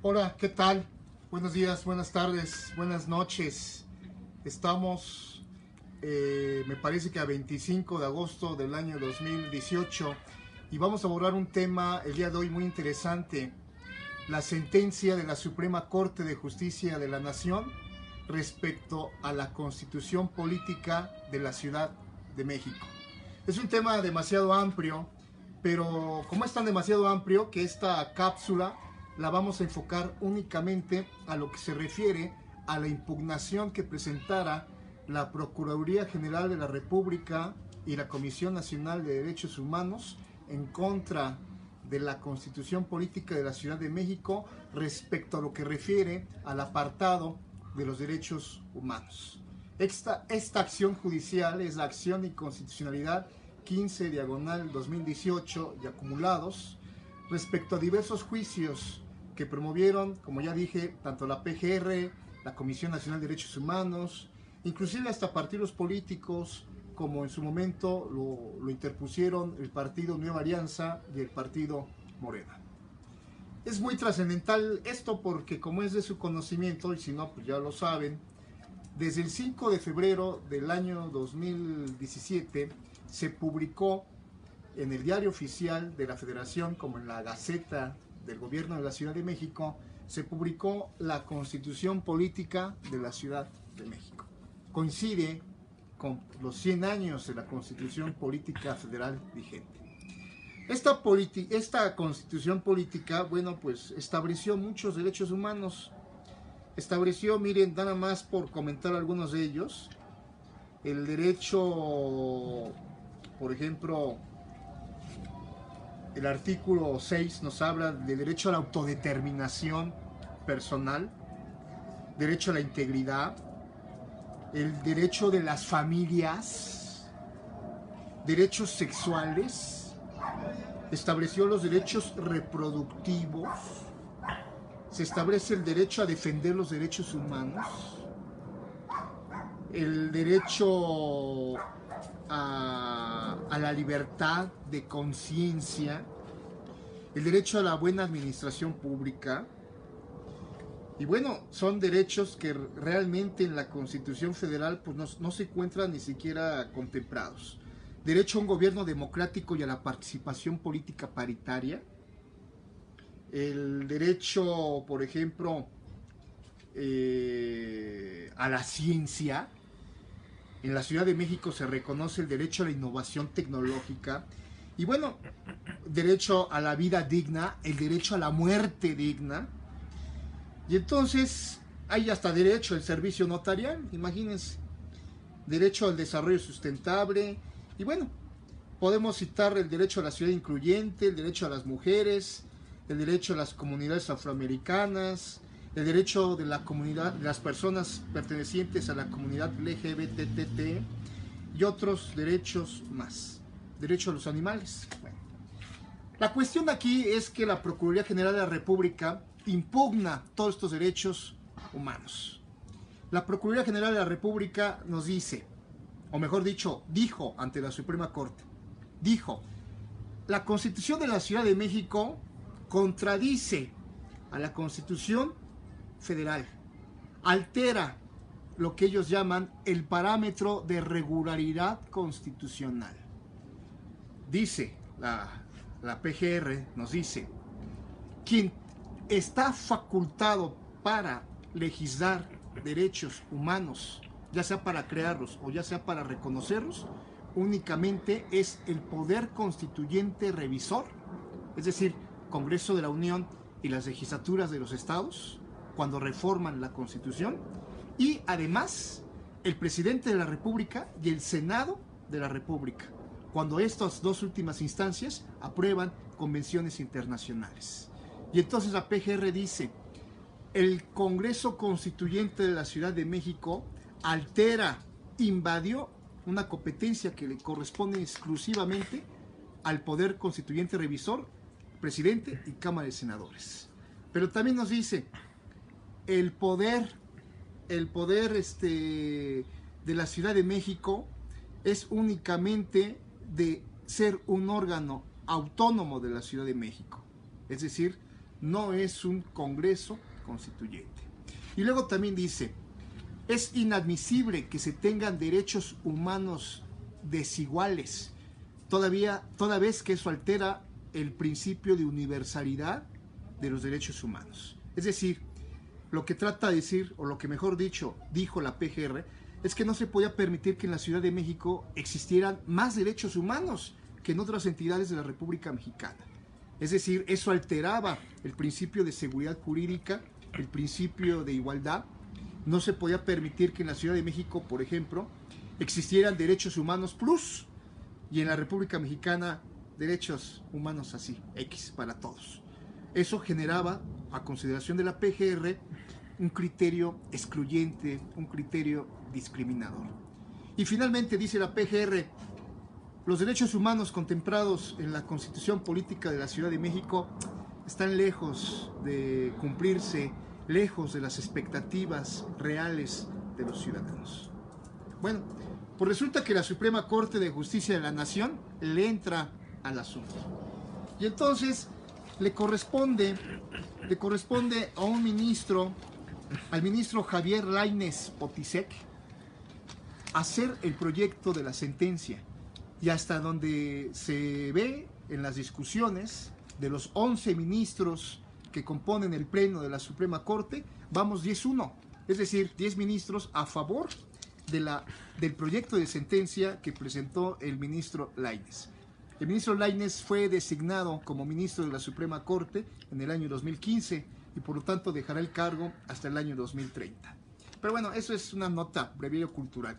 Hola, ¿qué tal? Buenos días, buenas tardes, buenas noches. Estamos, me parece que a 25 de agosto del año 2018 y vamos a abordar un tema el día de hoy muy interesante, la sentencia de la Suprema Corte de Justicia de la Nación respecto a la Constitución Política de la Ciudad de México. Es un tema demasiado amplio, pero como es tan demasiado amplio que esta cápsula la vamos a enfocar únicamente a lo que se refiere a la impugnación que presentara la Procuraduría General de la República y la Comisión Nacional de Derechos Humanos en contra de la Constitución Política de la Ciudad de México respecto a lo que refiere al apartado de los derechos humanos. Esta acción judicial es la acción de inconstitucionalidad 15/2018 y acumulados respecto a diversos juicios que promovieron, como ya dije, tanto la PGR, la Comisión Nacional de Derechos Humanos, inclusive hasta partidos políticos, como en su momento lo interpusieron el partido Nueva Alianza y el partido Morena. Es muy trascendental esto porque, como es de su conocimiento, y si no, pues ya lo saben, desde el 5 de febrero del año 2017 se publicó en el Diario Oficial de la Federación, como en la Gaceta del Gobierno de la Ciudad de México, se publicó la Constitución Política de la Ciudad de México. Coincide con los 100 años de la Constitución Política Federal vigente. Esta Constitución Política, bueno, pues estableció muchos derechos humanos. Estableció, miren, nada más por comentar algunos de ellos, el derecho, por ejemplo, el artículo 6 nos habla del derecho a la autodeterminación personal, derecho a la integridad, el derecho de las familias, derechos sexuales, estableció los derechos reproductivos, se establece el derecho a defender los derechos humanos, el derecho a la libertad de conciencia, el derecho a la buena administración pública. Y bueno, son derechos que realmente en la Constitución Federal pues no se encuentran ni siquiera contemplados. Derecho a un gobierno democrático y a la participación política paritaria. El derecho, por ejemplo, a la ciencia. En la Ciudad de México se reconoce el derecho a la innovación tecnológica. Y bueno, derecho a la vida digna, el derecho a la muerte digna. Y entonces hay hasta derecho al servicio notarial, imagínense, derecho al desarrollo sustentable. Y bueno, podemos citar el derecho a la ciudad incluyente, el derecho a las mujeres, el derecho a las comunidades afroamericanas, el derecho de la comunidad, de las personas pertenecientes a la comunidad LGBTT y otros derechos más. Derecho a los animales. Bueno, la cuestión aquí es que la Procuraduría General de la República impugna todos estos derechos humanos. La Procuraduría General de la República nos dice, o mejor dicho, dijo ante la Suprema Corte, dijo, la Constitución de la Ciudad de México contradice a la Constitución Federal, altera lo que ellos llaman el parámetro de regularidad constitucional. Dice la PGR, nos dice, quien está facultado para legislar derechos humanos, ya sea para crearlos o ya sea para reconocerlos, únicamente es el poder constituyente revisor, es decir, Congreso de la Unión y las legislaturas de los estados, cuando reforman la Constitución, y además el presidente de la República y el Senado de la República, cuando estas dos últimas instancias aprueban convenciones internacionales. Y entonces la PGR dice, el Congreso Constituyente de la Ciudad de México altera, invadió una competencia que le corresponde exclusivamente al Poder Constituyente Revisor, Presidente y Cámara de Senadores. Pero también nos dice, el poder de la Ciudad de México es únicamente de ser un órgano autónomo de la Ciudad de México. Es decir, no es un Congreso constituyente. Y luego también dice, es inadmisible que se tengan derechos humanos desiguales, toda vez que eso altera el principio de universalidad de los derechos humanos. Es decir, lo que trata de decir, o lo que mejor dicho, dijo la PGR, es que no se podía permitir que en la Ciudad de México existieran más derechos humanos que en otras entidades de la República Mexicana. Es decir, eso alteraba el principio de seguridad jurídica, el principio de igualdad. No se podía permitir que en la Ciudad de México, por ejemplo, existieran derechos humanos plus y en la República Mexicana derechos humanos así, X para todos. Eso generaba, a consideración de la PGR, un criterio excluyente, un criterio discriminador. Y finalmente dice la PGR, los derechos humanos contemplados en la Constitución Política de la Ciudad de México están lejos de cumplirse, lejos de las expectativas reales de los ciudadanos. Bueno, pues resulta que la Suprema Corte de Justicia de la Nación le entra al asunto. Y entonces le corresponde a un ministro, al ministro Javier Lainez Potisek, hacer el proyecto de la sentencia. Y hasta donde se ve en las discusiones de los 11 ministros que componen el Pleno de la Suprema Corte, vamos 10-1, es decir, 10 ministros a favor del proyecto de sentencia que presentó el ministro Lainez. El ministro Lainez fue designado como ministro de la Suprema Corte en el año 2015 y por lo tanto dejará el cargo hasta el año 2030. Pero bueno, eso es una nota breviario cultural.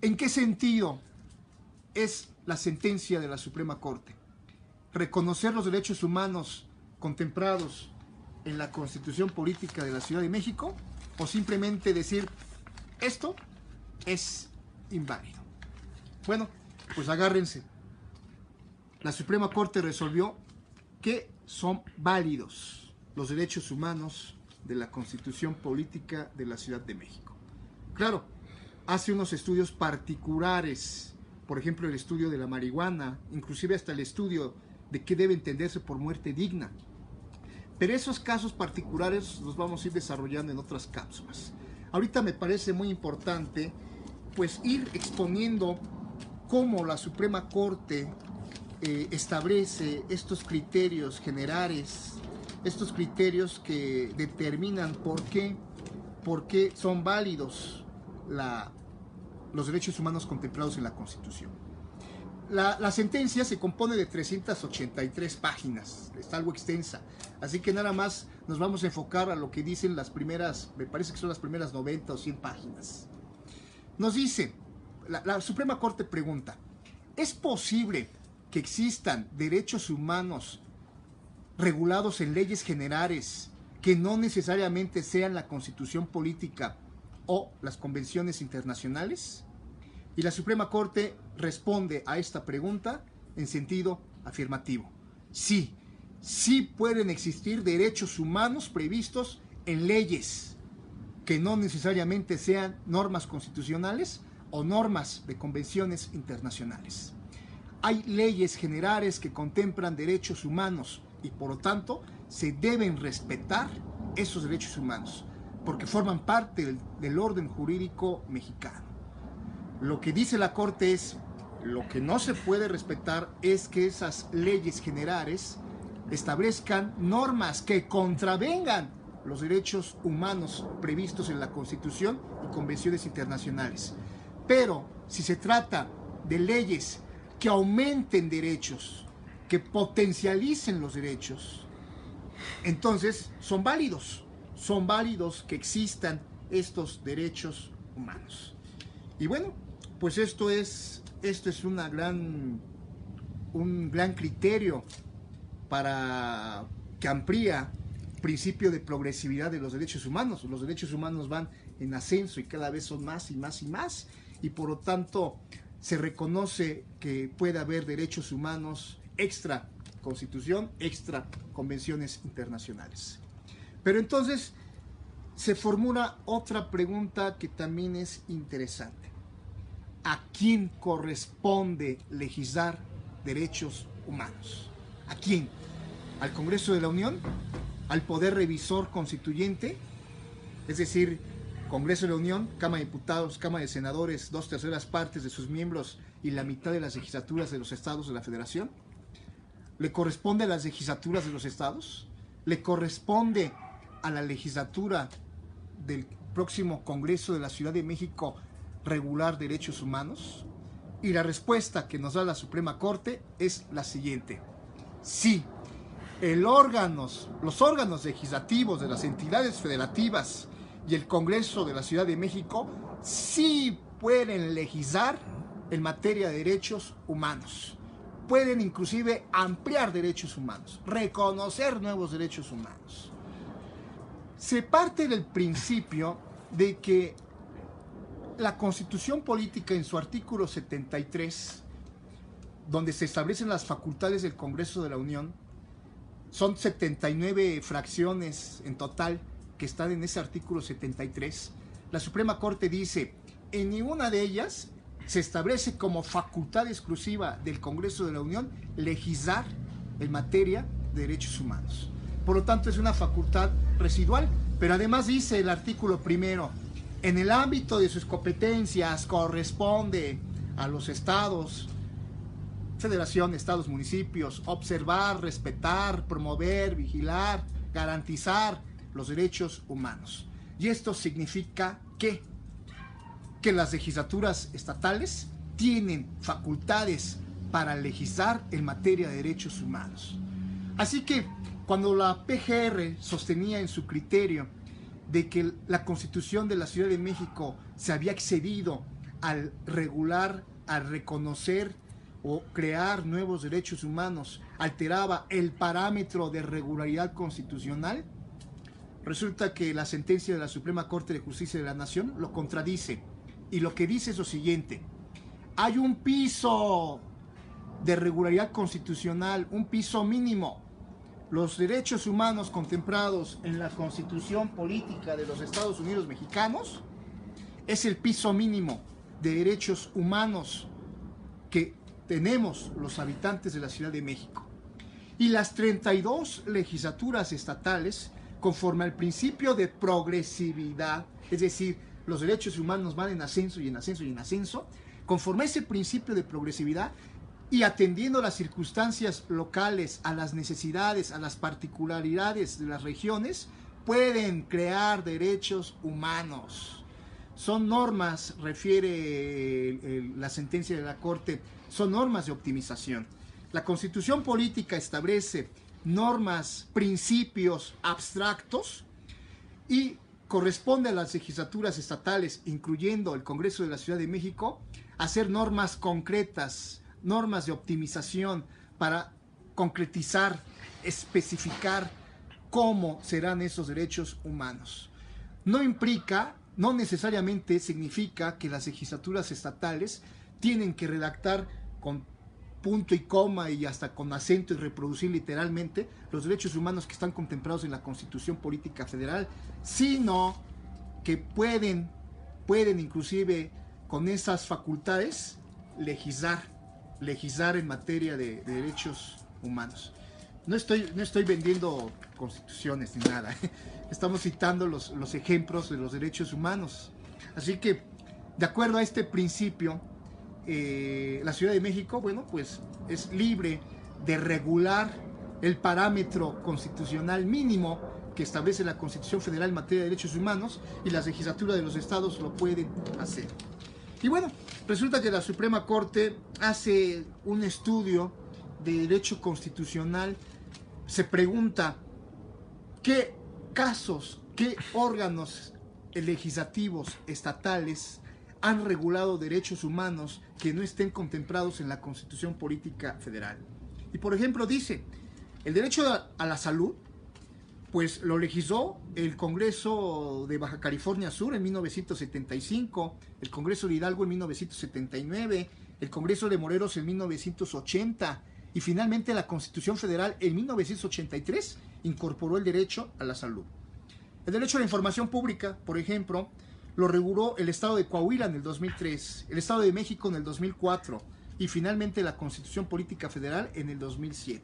¿En qué sentido es la sentencia de la Suprema Corte? ¿Reconocer los derechos humanos contemplados en la Constitución Política de la Ciudad de México? ¿O simplemente decir, esto es inválido? Bueno, pues agárrense. La Suprema Corte resolvió que son válidos los derechos humanos de la Constitución Política de la Ciudad de México. Claro, hace unos estudios particulares, por ejemplo el estudio de la marihuana, inclusive hasta el estudio de qué debe entenderse por muerte digna. Pero esos casos particulares los vamos a ir desarrollando en otras cápsulas. Ahorita me parece muy importante pues ir exponiendo cómo la Suprema Corte establece estos criterios generales, estos criterios que determinan por qué son válidos los derechos humanos contemplados en la Constitución. La sentencia se compone de 383 páginas, está algo extensa, así que nada más nos vamos a enfocar a lo que dicen las primeras, me parece que son las primeras 90 o 100 páginas. Nos dice, la Suprema Corte pregunta, ¿es posible que existan derechos humanos regulados en leyes generales que no necesariamente sean la Constitución Política o las convenciones internacionales? Y la Suprema Corte responde a esta pregunta en sentido afirmativo. Sí, sí pueden existir derechos humanos previstos en leyes que no necesariamente sean normas constitucionales o normas de convenciones internacionales. Hay leyes generales que contemplan derechos humanos y por lo tanto se deben respetar esos derechos humanos porque forman parte del orden jurídico mexicano. Lo que dice la Corte es, lo que no se puede respetar es que esas leyes generales establezcan normas que contravengan los derechos humanos previstos en la Constitución y convenciones internacionales. Pero si se trata de leyes que aumenten derechos, que potencialicen los derechos, entonces son válidos que existan estos derechos humanos. Y bueno, pues esto es un gran criterio para que amplía el principio de progresividad de los derechos humanos. Los derechos humanos van en ascenso y cada vez son más y más y más, y por lo tanto se reconoce que puede haber derechos humanos extra Constitución, extra convenciones internacionales. Pero entonces se formula otra pregunta que también es interesante. ¿A quién corresponde legislar derechos humanos? ¿A quién? al Congreso de la Unión, al Poder Revisor Constituyente, es decir, Congreso de la Unión, Cámara de Diputados, Cámara de Senadores, 2/3 partes de sus miembros y la mitad de las legislaturas de los estados de la Federación. Le corresponde a las legislaturas de los estados, le corresponde a la legislatura del próximo Congreso de la Ciudad de México regular derechos humanos. Y la respuesta que nos da la Suprema Corte es la siguiente: sí, los órganos legislativos de las entidades federativas y el Congreso de la Ciudad de México sí pueden legislar en materia de derechos humanos. Pueden inclusive ampliar derechos humanos, reconocer nuevos derechos humanos. Se parte del principio de que la Constitución Política, en su artículo 73, donde se establecen las facultades del Congreso de la Unión, son 79 fracciones en total que están en ese artículo 73. La Suprema Corte dice: en ninguna de ellas se establece como facultad exclusiva del Congreso de la Unión legislar en materia de derechos humanos. Por lo tanto, es una facultad residual, pero además dice el artículo primero: en el ámbito de sus competencias corresponde a los estados, federación, estados, municipios, observar, respetar, promover, vigilar, garantizar los derechos humanos. Y esto significa que las legislaturas estatales tienen facultades para legislar en materia de derechos humanos. Así que cuando la PGR sostenía en su criterio de que la Constitución de la Ciudad de México se había excedido al regular, al reconocer o crear nuevos derechos humanos, alteraba el parámetro de regularidad constitucional, resulta que la sentencia de la Suprema Corte de Justicia de la Nación lo contradice. Y lo que dice es lo siguiente: hay un piso de regularidad constitucional, un piso mínimo. Los derechos humanos contemplados en la Constitución Política de los Estados Unidos Mexicanos es el piso mínimo de derechos humanos que tenemos los habitantes de la Ciudad de México. Y las 32 legislaturas estatales, conforme al principio de progresividad, es decir, los derechos humanos van en ascenso y en ascenso y en ascenso, conforme a ese principio de progresividad y atendiendo a las circunstancias locales, a las necesidades, a las particularidades de las regiones, pueden crear derechos humanos. Son normas, refiere la sentencia de la Corte, son normas de optimización. La Constitución Política establece normas, principios abstractos y corresponde a las legislaturas estatales, incluyendo el Congreso de la Ciudad de México, hacer normas concretas, normas de optimización para concretizar, especificar cómo serán esos derechos humanos. No implica, no necesariamente significa que las legislaturas estatales tienen que redactar con punto y coma y hasta con acento y reproducir literalmente los derechos humanos que están contemplados en la Constitución Política Federal, sino que pueden inclusive con esas facultades legislar en materia de derechos humanos. No estoy vendiendo constituciones ni nada. Estamos citando los ejemplos de los derechos humanos. Así que, de acuerdo a este principio, la Ciudad de México, bueno, pues es libre de regular el parámetro constitucional mínimo que establece la Constitución Federal en materia de derechos humanos, y las legislaturas de los estados lo pueden hacer. Y bueno, resulta que la Suprema Corte hace un estudio de derecho constitucional, se pregunta qué casos, qué órganos legislativos estatales han regulado derechos humanos que no estén contemplados en la Constitución Política Federal. Y por ejemplo dice, el derecho a la salud, pues lo legisló el Congreso de Baja California Sur en 1975, el Congreso de Hidalgo en 1979, el Congreso de Morelos en 1980, y finalmente la Constitución Federal en 1983 incorporó el derecho a la salud. El derecho a la información pública, por ejemplo, lo reguló el Estado de Coahuila en el 2003, el Estado de México en el 2004 y finalmente la Constitución Política Federal en el 2007.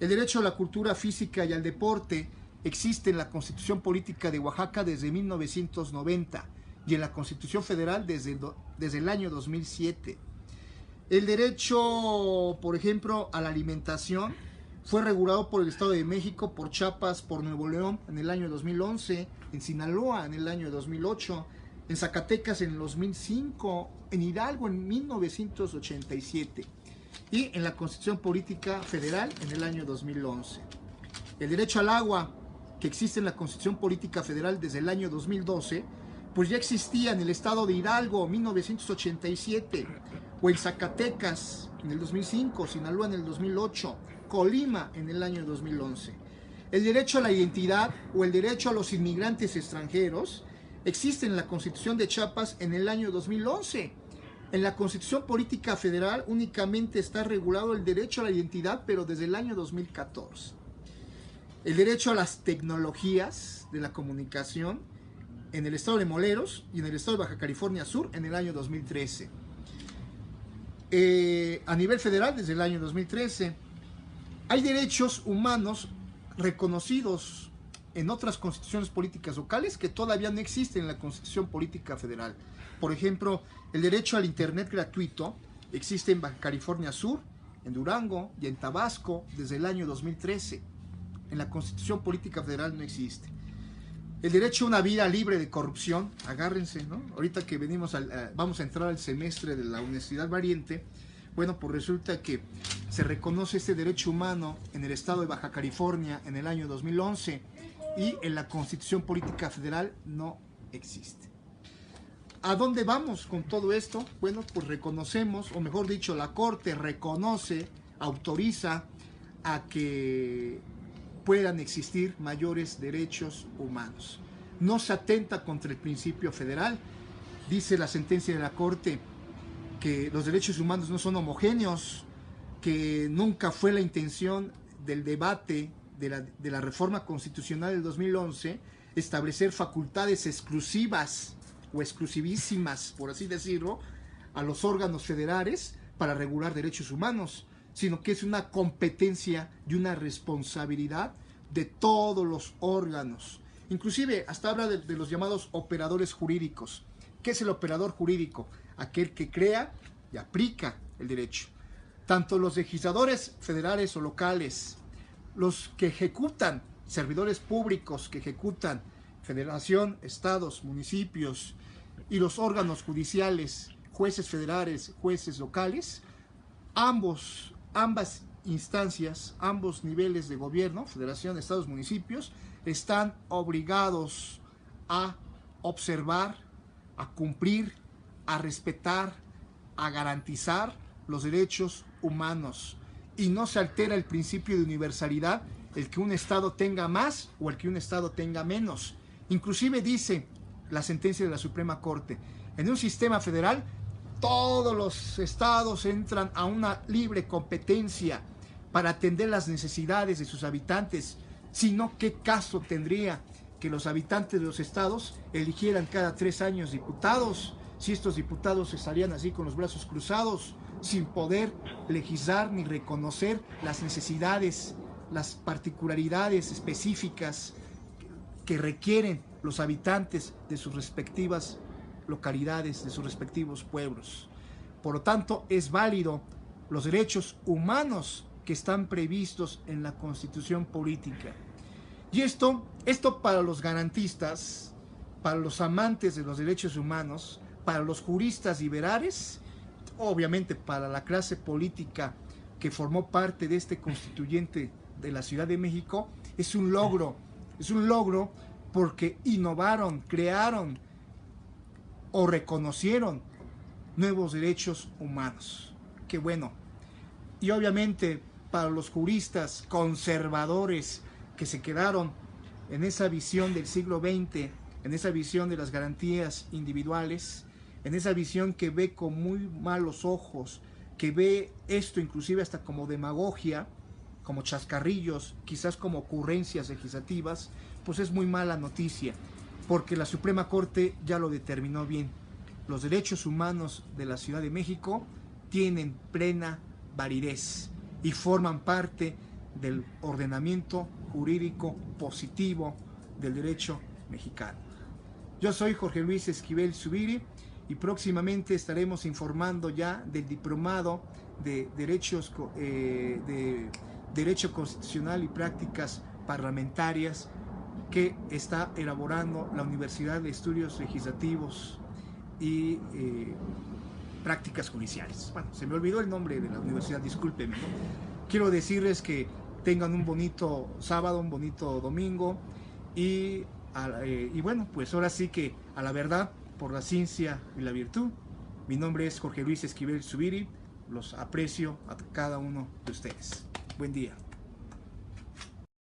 El derecho a la cultura física y al deporte existe en la Constitución Política de Oaxaca desde 1990 y en la Constitución Federal desde el año 2007. El derecho, por ejemplo, a la alimentación fue regulado por el Estado de México, por Chiapas, por Nuevo León en el año 2011, en Sinaloa en el año 2008, en Zacatecas en el 2005, en Hidalgo en 1987 y en la Constitución Política Federal en el año 2011. El derecho al agua, que existe en la Constitución Política Federal desde el año 2012, pues ya existía en el estado de Hidalgo en 1987, o en Zacatecas en el 2005, Sinaloa en el 2008, Colima en el año 2011. El derecho a la identidad o el derecho a los inmigrantes extranjeros existe en la Constitución de Chiapas en el año 2011. En la Constitución Política Federal únicamente está regulado el derecho a la identidad, pero desde el año 2014. El derecho a las tecnologías de la comunicación en el estado de Morelos y en el estado de Baja California Sur en el año 2013. A nivel federal desde el año 2013. Hay derechos humanos reconocidos en otras constituciones políticas locales que todavía no existen en la Constitución Política Federal. Por ejemplo, el derecho al Internet gratuito existe en Baja California Sur, en Durango y en Tabasco desde el año 2013. En la Constitución Política Federal no existe. El derecho a una vida libre de corrupción, agárrense, ¿no? Ahorita que vamos a entrar al semestre de la Universidad Valiente, bueno, pues resulta que se reconoce este derecho humano en el estado de Baja California en el año 2011 y en la Constitución Política Federal no existe. ¿A dónde vamos con todo esto? Bueno, pues reconocemos, o mejor dicho, la Corte reconoce, autoriza a que puedan existir mayores derechos humanos. No se atenta contra el principio federal. Dice la sentencia de la Corte que los derechos humanos no son homogéneos, que nunca fue la intención del debate de la reforma constitucional del 2011 establecer facultades exclusivas o exclusivísimas, por así decirlo, a los órganos federales para regular derechos humanos, sino que es una competencia y una responsabilidad de todos los órganos. Inclusive hasta habla de los llamados operadores jurídicos. ¿Qué es el operador jurídico? Aquel que crea y aplica el derecho. Tanto los legisladores federales o locales, los que ejecutan, servidores públicos que ejecutan, federación, estados, municipios, y los órganos judiciales, jueces federales, jueces locales, ambas instancias, ambos niveles de gobierno, federación, estados, municipios, están obligados a observar, a cumplir, a respetar, a garantizar los derechos humanos. Y no se altera el principio de universalidad, el que un estado tenga más o el que un estado tenga menos. Inclusive dice la sentencia de la Suprema Corte, en un sistema federal todos los estados entran a una libre competencia para atender las necesidades de sus habitantes, sino qué caso tendría que los habitantes de los estados eligieran cada 3 años diputados, si estos diputados estarían así con los brazos cruzados, sin poder legislar ni reconocer las necesidades, las particularidades específicas que requieren los habitantes de sus respectivas localidades, de sus respectivos pueblos. Por lo tanto, es válido los derechos humanos que están previstos en la Constitución Política. Y esto para los garantistas, para los amantes de los derechos humanos, para los juristas liberales, obviamente para la clase política que formó parte de este constituyente de la Ciudad de México, es un logro porque innovaron, crearon o reconocieron nuevos derechos humanos. Qué bueno. Y obviamente para los juristas conservadores que se quedaron en esa visión del siglo XX, en esa visión de las garantías individuales, en esa visión que ve con muy malos ojos, que ve esto inclusive hasta como demagogia, como chascarrillos, quizás como ocurrencias legislativas, pues es muy mala noticia, porque la Suprema Corte ya lo determinó bien. Los derechos humanos de la Ciudad de México tienen plena validez y forman parte del ordenamiento jurídico positivo del derecho mexicano. Yo soy Jorge Luis Esquivel Zubiri y próximamente estaremos informando ya del diplomado de Derecho Constitucional y Prácticas Parlamentarias que está elaborando la Universidad de Estudios Legislativos y Prácticas Judiciales. Bueno, se me olvidó el nombre de la universidad, discúlpenme, ¿no? Quiero decirles que tengan un bonito sábado, un bonito domingo y bueno, pues ahora sí que a la verdad, por la ciencia y la virtud. Mi nombre es Jorge Luis Esquivel Zubiri. Los aprecio a cada uno de ustedes. Buen día.